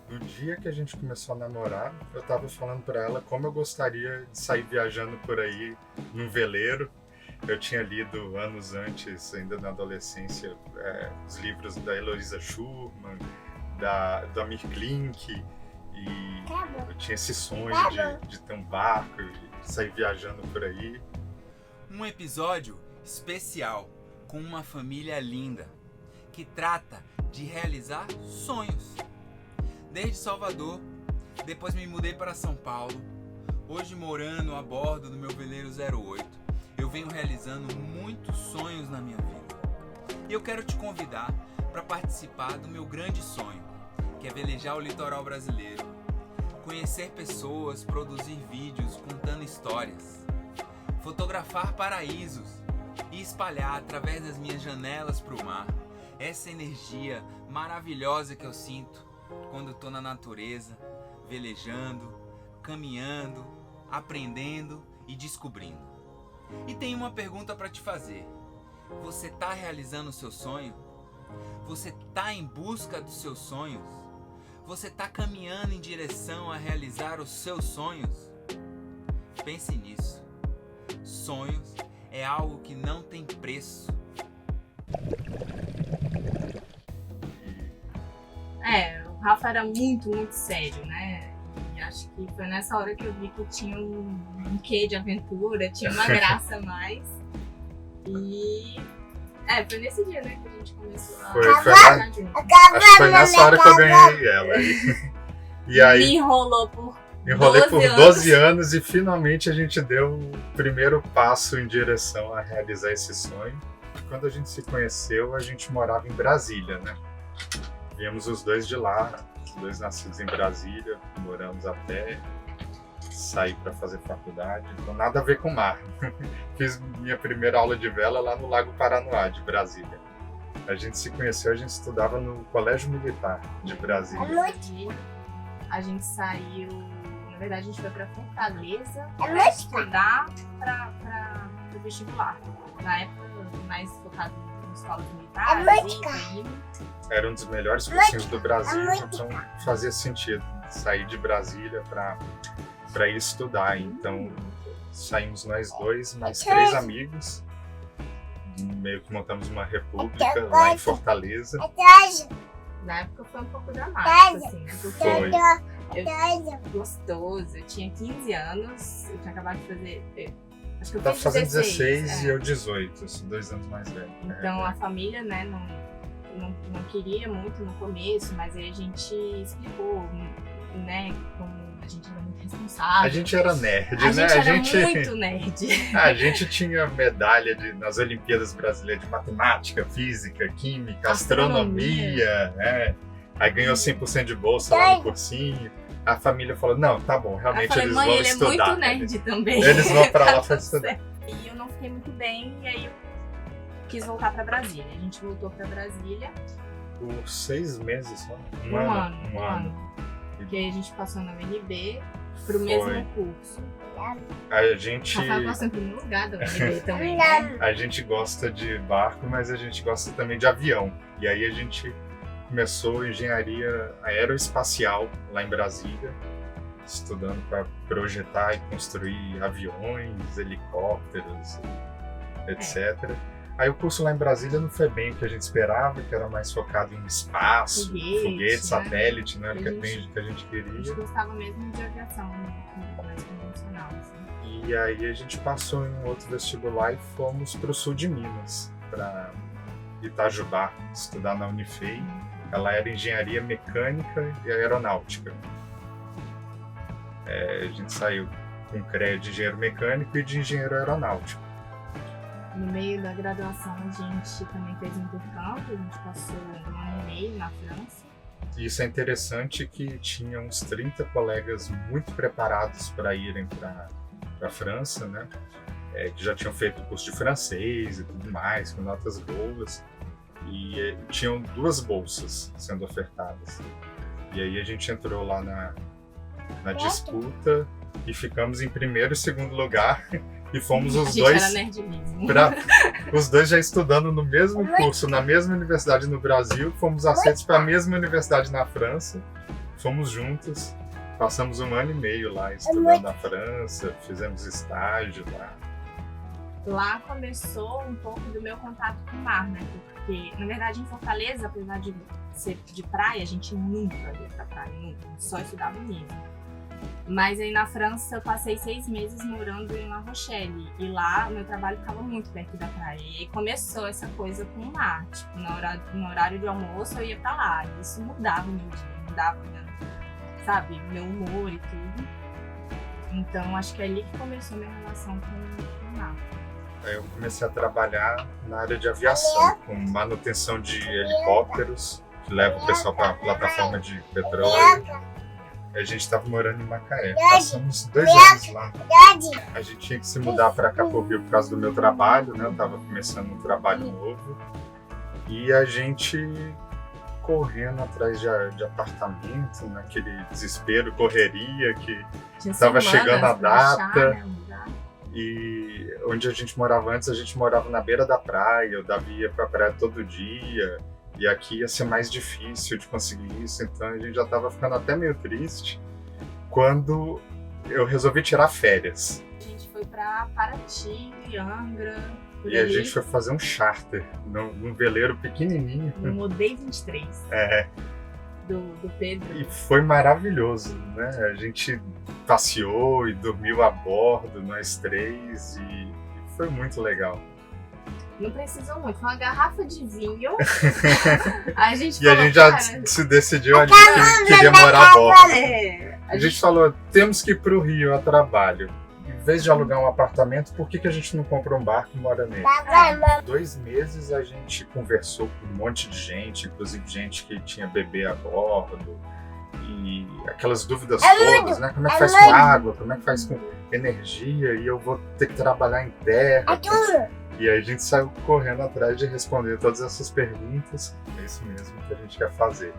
No dia que a gente começou a namorar, eu tava falando pra ela como eu gostaria de sair viajando por aí num veleiro. Eu tinha lido anos antes, ainda na adolescência, os livros da Eloisa Schurman, do Amir Klink, e eu tinha esse sonho de ter um barco, de sair viajando por aí. Um episódio especial com uma família linda que trata de realizar sonhos. Desde Salvador, depois me mudei para São Paulo, hoje morando a bordo do meu veleiro 08, eu venho realizando muitos sonhos na minha vida. E eu quero te convidar para participar do meu grande sonho, que é velejar o litoral brasileiro, conhecer pessoas, produzir vídeos contando histórias, fotografar paraísos e espalhar através das minhas janelas para o mar essa energia maravilhosa que eu sinto quando estou na natureza, velejando, caminhando, aprendendo e descobrindo. E tenho uma pergunta para te fazer. Você está realizando o seu sonho? Você está em busca dos seus sonhos? Você está caminhando em direção a realizar os seus sonhos? Pense nisso. Sonhos é algo que não tem preço. O Rafa era muito sério, né? E acho que foi nessa hora que eu vi que tinha um quê de aventura, tinha uma graça a mais. E foi nesse dia, né, que a gente começou a trabalhar junto. Acho que foi nessa hora que eu ganhei ela. E aí Me enrolei por 12 anos e finalmente a gente deu o primeiro passo em direção a realizar esse sonho. Quando a gente se conheceu, a gente morava em Brasília, né? Viemos os dois de lá, os dois nascidos em Brasília, moramos até sair para fazer faculdade, então nada a ver com mar. Fiz minha primeira aula de vela lá no Lago Paranoá, de Brasília. A gente se conheceu, a gente estudava no Colégio Militar de Brasília. A gente saiu, na verdade a gente foi para Fortaleza para estudar para o vestibular. Na época, mais focado em escolas militares. Era um dos melhores cursinhos do Brasil, então fazia sentido sair de Brasília para ir estudar. Então saímos nós dois, mais 3 amigos, meio que montamos uma república lá em Fortaleza. Na época foi um pouco dramático, assim, Foi. Gostoso. Eu tinha 15 anos, eu tinha acabado de fazer. Acho que eu Tava fiz fazendo 16 e é. eu 18, eu sou 2 anos mais velho. Então a família, né, não queria muito no começo, mas aí a gente explicou, né, como a gente era muito responsável. A gente era nerd, né? A gente era muito nerd. A gente tinha medalha nas Olimpíadas Brasileiras de Matemática, Física, Química, Astronomia, né? Aí ganhou 100% de bolsa lá no cursinho. A família falou, não, tá bom, realmente falei, eles mãe, vão ele estudar. É muito nerd também. Eles vão pra lá pra estudar. E eu não fiquei muito bem, e aí eu quis voltar pra Brasília. A gente voltou pra Brasília. Por 6 meses só? Um ano. Porque aí a gente passou na UNB pro mesmo curso. A gente... Rafael passou em primeiro lugar da UNB também, né? A gente gosta de barco, mas a gente gosta também de avião. E aí a gente começou engenharia aeroespacial lá em Brasília, estudando para projetar e construir aviões, helicópteros, etc. Aí o curso lá em Brasília não foi bem o que a gente esperava, que era mais focado em espaço, foguete, satélite, né? Que a gente queria. A gente gostava mesmo de aviação, mais convencional, assim. E aí a gente passou em um outro vestibular e fomos para o sul de Minas, para Itajubá, estudar na Unifei. Ela era engenharia mecânica e aeronáutica. A gente saiu com crédito de engenheiro mecânico e de engenheiro aeronáutico. No meio da graduação a gente também fez um intercâmbio, a gente passou 1 ano e meio na França. E isso é interessante que tinha uns 30 colegas muito preparados para irem para a França, né? Que já tinham feito o curso de francês e tudo mais, com notas boas. E tinham 2 bolsas sendo ofertadas. E aí a gente entrou lá na disputa e ficamos em primeiro e segundo lugar. E fomos os dois. Era nerd mesmo. Os dois já estudando no mesmo curso, na mesma universidade no Brasil, fomos aceitos para a mesma universidade na França. fomos juntos, passamos 1 ano e meio lá estudando na França, fizemos estágio lá. Lá começou um pouco do meu contato com o mar, né? Porque, na verdade, em Fortaleza, apesar de ser de praia, a gente nunca ia pra praia, nunca, só estudava mesmo. Mas aí na França eu passei 6 meses morando em La Rochelle, e lá o meu trabalho ficava muito perto da praia. E aí começou essa coisa com o mar, tipo, no horário de almoço eu ia pra lá, e isso mudava o meu dia, mudava, sabe, meu humor e tudo. Então acho que é ali que começou a minha relação com o mar. Aí eu comecei a trabalhar na área de aviação, com manutenção de helicópteros, que leva o pessoal para a plataforma de petróleo. A gente estava morando em Macaé, passamos 2 anos lá. A gente tinha que se mudar para cá pro Rio por causa do meu trabalho, né? Eu estava começando um trabalho novo. E a gente correndo atrás de apartamento, naquele desespero, correria, que estava chegando a data. E onde a gente morava antes, a gente morava na beira da praia, o Davi ia pra praia todo dia, e aqui ia ser mais difícil de conseguir isso, então a gente já estava ficando até meio triste quando eu resolvi tirar férias. A gente foi pra Paraty, Angra, e a gente foi fazer um charter num veleiro pequenininho. No Modei 23. Do Pedro. E foi maravilhoso, né? A gente passeou e dormiu a bordo, nós 3, e foi muito legal. Não precisou muito, foi uma garrafa de vinho. A gente e a gente já se decidiu ali que queria morar a bordo. A gente falou, temos que ir pro Rio a trabalho. Em vez de alugar um apartamento, por que a gente não compra um barco e mora nele? 2 meses a gente conversou com um monte de gente, inclusive gente que tinha bebê a bordo, e aquelas dúvidas todas, né? Como é que faz com água, como é que faz com energia, e eu vou ter que trabalhar em terra. E aí a gente saiu correndo atrás de responder todas essas perguntas. É isso mesmo que a gente quer fazer.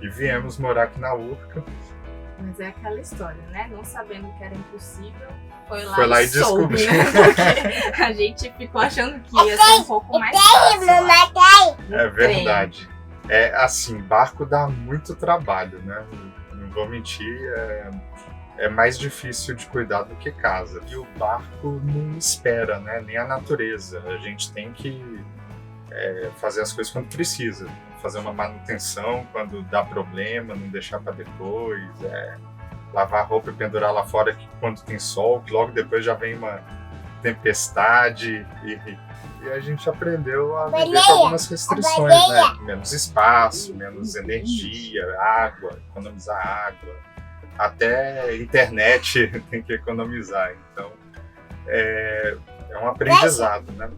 E viemos morar aqui na Urca. Mas é aquela história, né? Não sabendo que era impossível, foi lá e descobriu. Né? Porque a gente ficou achando que ia ser um pouco mais fácil. É verdade. É assim, barco dá muito trabalho, né? Não vou mentir, é mais difícil de cuidar do que casa. E o barco não espera, né? Nem a natureza. A gente tem que fazer as coisas quando precisa. Fazer uma manutenção quando dá problema, não deixar para depois. Lavar a roupa e pendurar lá fora quando tem sol, que logo depois já vem uma tempestade. E a gente aprendeu a viver com algumas restrições, né? Menos espaço, menos energia, água, economizar água. Até internet tem que economizar. Então, é um aprendizado, né?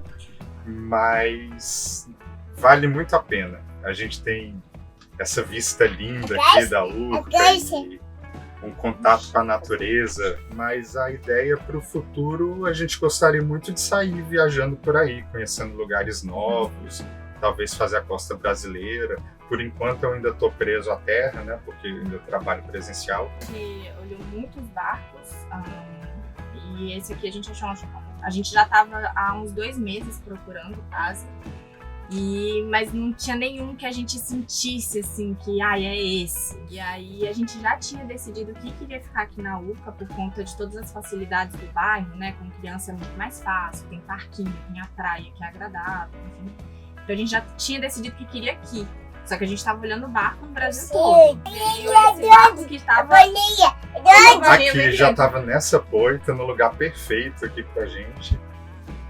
Mas vale muito a pena. A gente tem essa vista linda aqui da Urca e um contato com a natureza, mas a ideia para o futuro, a gente gostaria muito de sair viajando por aí, conhecendo lugares novos, talvez fazer a costa brasileira. Por enquanto eu ainda estou preso à terra, né, porque eu ainda trabalho presencial. A gente olhou muitos barcos, e esse aqui a gente achou a gente já estava há uns 2 meses procurando casa, mas não tinha nenhum que a gente sentisse assim que é esse. E aí a gente já tinha decidido que queria ficar aqui na Urca por conta de todas as facilidades do bairro, né? Com criança é muito mais fácil, tem parquinho, tem a praia que é agradável, enfim. Então a gente já tinha decidido que queria aqui. Só que a gente estava olhando o barco no Brasil todo. E esse barco que estava aqui já estava nessa porta, no lugar perfeito aqui pra gente.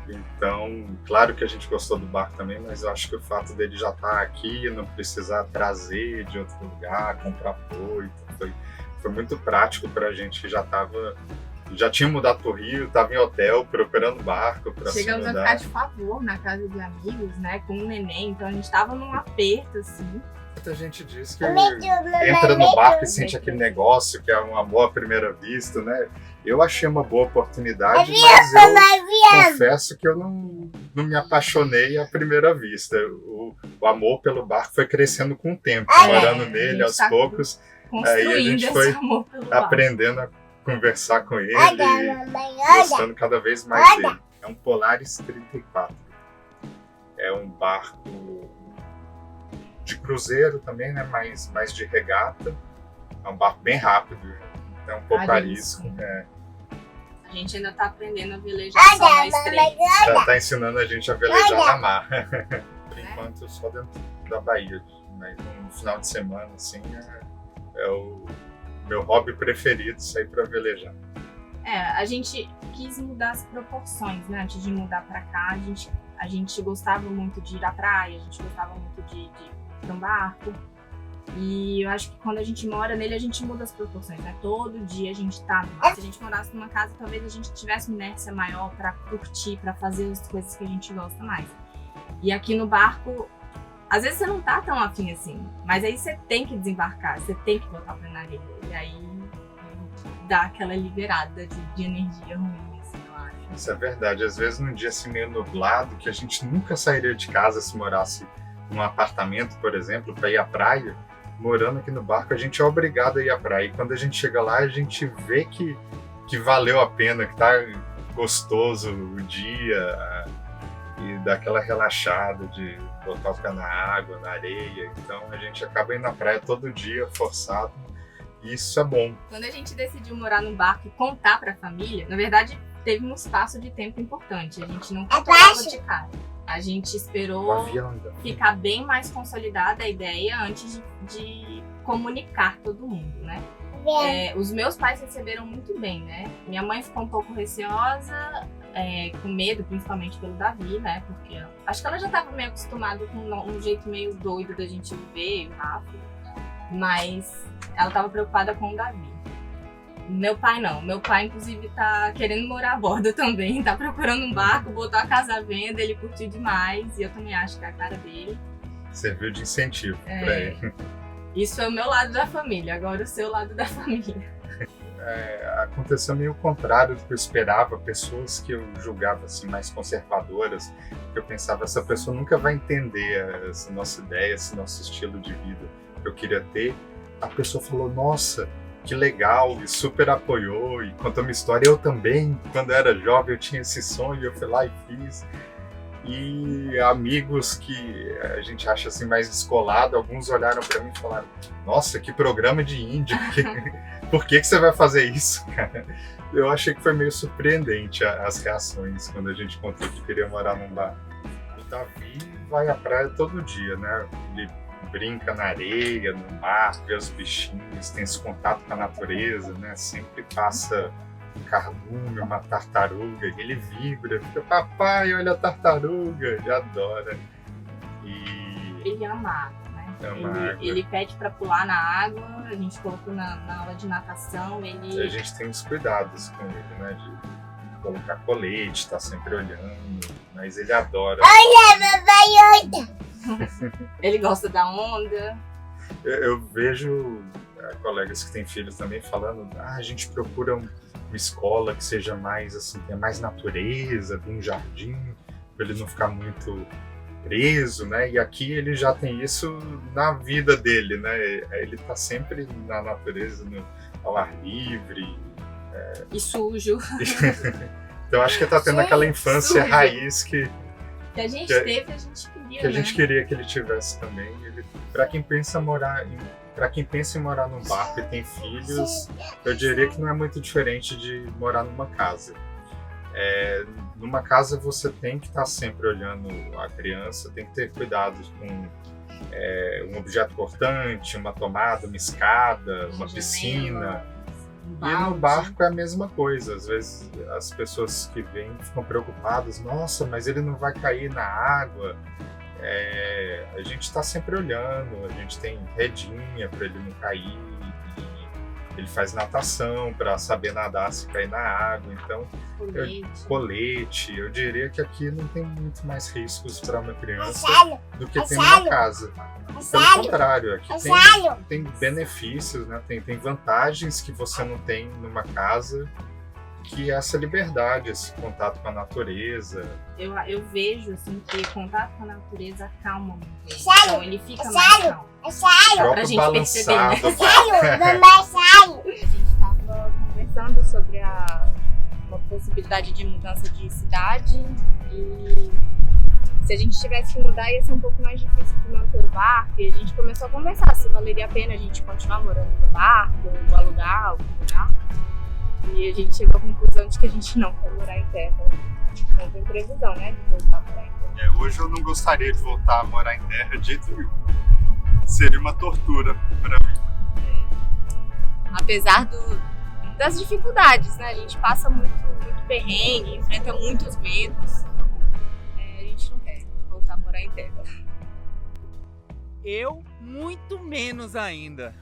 Então, claro que a gente gostou do barco também, mas eu acho que o fato dele já estar aqui, não precisar trazer de outro lugar, comprar porto, foi muito prático pra gente que já tinha mudado pro Rio, estava em hotel, procurando barco para se mudar. Chegamos a ficar de favor na casa de amigos, né, com um neném, então a gente estava num aperto, assim. Muita gente diz que entra no barco e sente aquele negócio que é um amor à primeira vista, né? Eu achei uma boa oportunidade, mas eu confesso que eu não me apaixonei à primeira vista. O amor pelo barco foi crescendo com o tempo, morando nele aos poucos. Aí a gente foi aprendendo a conversar com ele, gostando cada vez mais dele. É um Polaris 34. É um barco de cruzeiro também, né? Mais de regata. É um barco bem rápido, é um pouco arisco. A gente ainda tá aprendendo a velejar só na estreita. Tá ensinando a gente a velejar na mar. Por enquanto, só dentro da Bahia. Mas no final de semana, assim, é o meu hobby preferido, sair pra velejar. A gente quis mudar as proporções, né? Antes de mudar pra cá, a gente gostava muito de ir à praia, a gente gostava muito de ir pra um barco. E eu acho que quando a gente mora nele, a gente muda as proporções, né? Todo dia a gente tá no mar. Se a gente morasse numa casa, talvez a gente tivesse uma inércia maior pra curtir, pra fazer as coisas que a gente gosta mais. E aqui no barco, às vezes você não tá tão afim assim, mas aí você tem que desembarcar, você tem que botar o pé na areia. E aí dá aquela liberada de energia ruim, assim, eu acho. Isso é verdade. Às vezes num dia assim meio nublado, que a gente nunca sairia de casa se morasse num apartamento, por exemplo, para ir à praia, morando aqui no barco, a gente é obrigado a ir à praia. E quando a gente chega lá, a gente vê que valeu a pena, que tá gostoso o dia, e dá aquela relaxada de botar o pé na água, na areia. Então a gente acaba indo na praia todo dia, forçado. Isso é bom. Quando a gente decidiu morar num barco e contar pra família, na verdade, teve um espaço de tempo importante. A gente não contou logo de cara. A gente esperou ficar bem mais consolidada a ideia antes de comunicar todo mundo, né? Os meus pais receberam muito bem, né? Minha mãe ficou um pouco receosa, com medo, principalmente pelo Davi, né? Porque acho que ela já estava meio acostumada com um jeito meio doido da gente viver, rápido. Mas ela estava preocupada com o Davi. Meu pai não. Meu pai, inclusive, tá querendo morar a bordo também. Tá procurando um barco, botou a casa à venda, ele curtiu demais. E eu também acho que é a cara dele. Serviu de incentivo pra ele. Isso é o meu lado da família, agora o seu lado da família. Aconteceu meio o contrário do que eu esperava. Pessoas que eu julgava assim, mais conservadoras, que eu pensava, essa pessoa nunca vai entender essa nossa ideia, esse nosso estilo de vida que eu queria ter. A pessoa falou, nossa, que legal, e super apoiou, e contou minha história. Eu também, quando eu era jovem, eu tinha esse sonho, eu fui lá e fiz. E amigos que a gente acha assim mais descolado, alguns olharam para mim e falaram, nossa, que programa de índio, por que você vai fazer isso, cara? Eu achei que foi meio surpreendente as reações quando a gente contou que queria morar num bar. O Davi vai à praia todo dia, né? Ele brinca na areia, no mar, vê os bichinhos, tem esse contato com a natureza, né? Sempre passa um cardume, uma tartaruga, e ele vibra, fica, papai, olha a tartaruga, ele adora. E ele ama água, né? Ele pede pra pular na água, a gente colocou na aula de natação, A gente tem uns cuidados com ele, né? De colocar colete, tá sempre olhando, mas ele adora. Olha, papai, olha! Ele gosta da onda. Eu vejo colegas que têm filhos também falando, a gente procura uma escola que seja mais assim, tenha mais natureza, um jardim, para ele não ficar muito preso, né? E aqui ele já tem isso na vida dele, né? Ele tá sempre na natureza, ao ar livre. E sujo. Então acho que tá tendo aquela infância sujo. Raiz que a gente teve, a gente queria, que a gente queria que ele tivesse também. Para quem pensa em morar num barco e tem filhos, eu diria que não é muito diferente de morar numa casa. Numa casa você tem que estar sempre olhando a criança, tem que ter cuidado com um objeto cortante, uma tomada, uma escada, uma piscina. E no barco é a mesma coisa. Às vezes as pessoas que vêm ficam preocupadas, nossa, mas ele não vai cair na água. A gente está sempre olhando, a gente tem redinha para ele não cair, ele faz natação para saber nadar se cair na água, então colete. Eu diria que aqui não tem muito mais riscos para uma criança do que tem numa casa. Pelo contrário, aqui tem benefícios, né? Tem vantagens que você não tem numa casa, que é essa liberdade, esse contato com a natureza. Eu vejo assim, que o contato com a natureza acalma muito. Então ele fica mais calmo. Pra gente perceber, né? A gente estava conversando sobre uma possibilidade de mudança de cidade e se a gente tivesse que mudar ia ser um pouco mais difícil de manter o barco, e a gente começou a conversar se valeria a pena a gente continuar morando no barco, ou alugar algum lugar. E a gente chegou à conclusão de que a gente não quer morar em terra. Não tem previsão, né, de voltar a morar em terra. Hoje eu não gostaria de voltar a morar em terra de jeito nenhum. Seria uma tortura para mim. Apesar das dificuldades, né? A gente passa muito perrengue, enfrenta muitos medos. A gente não quer voltar a morar em terra. Eu, muito menos ainda.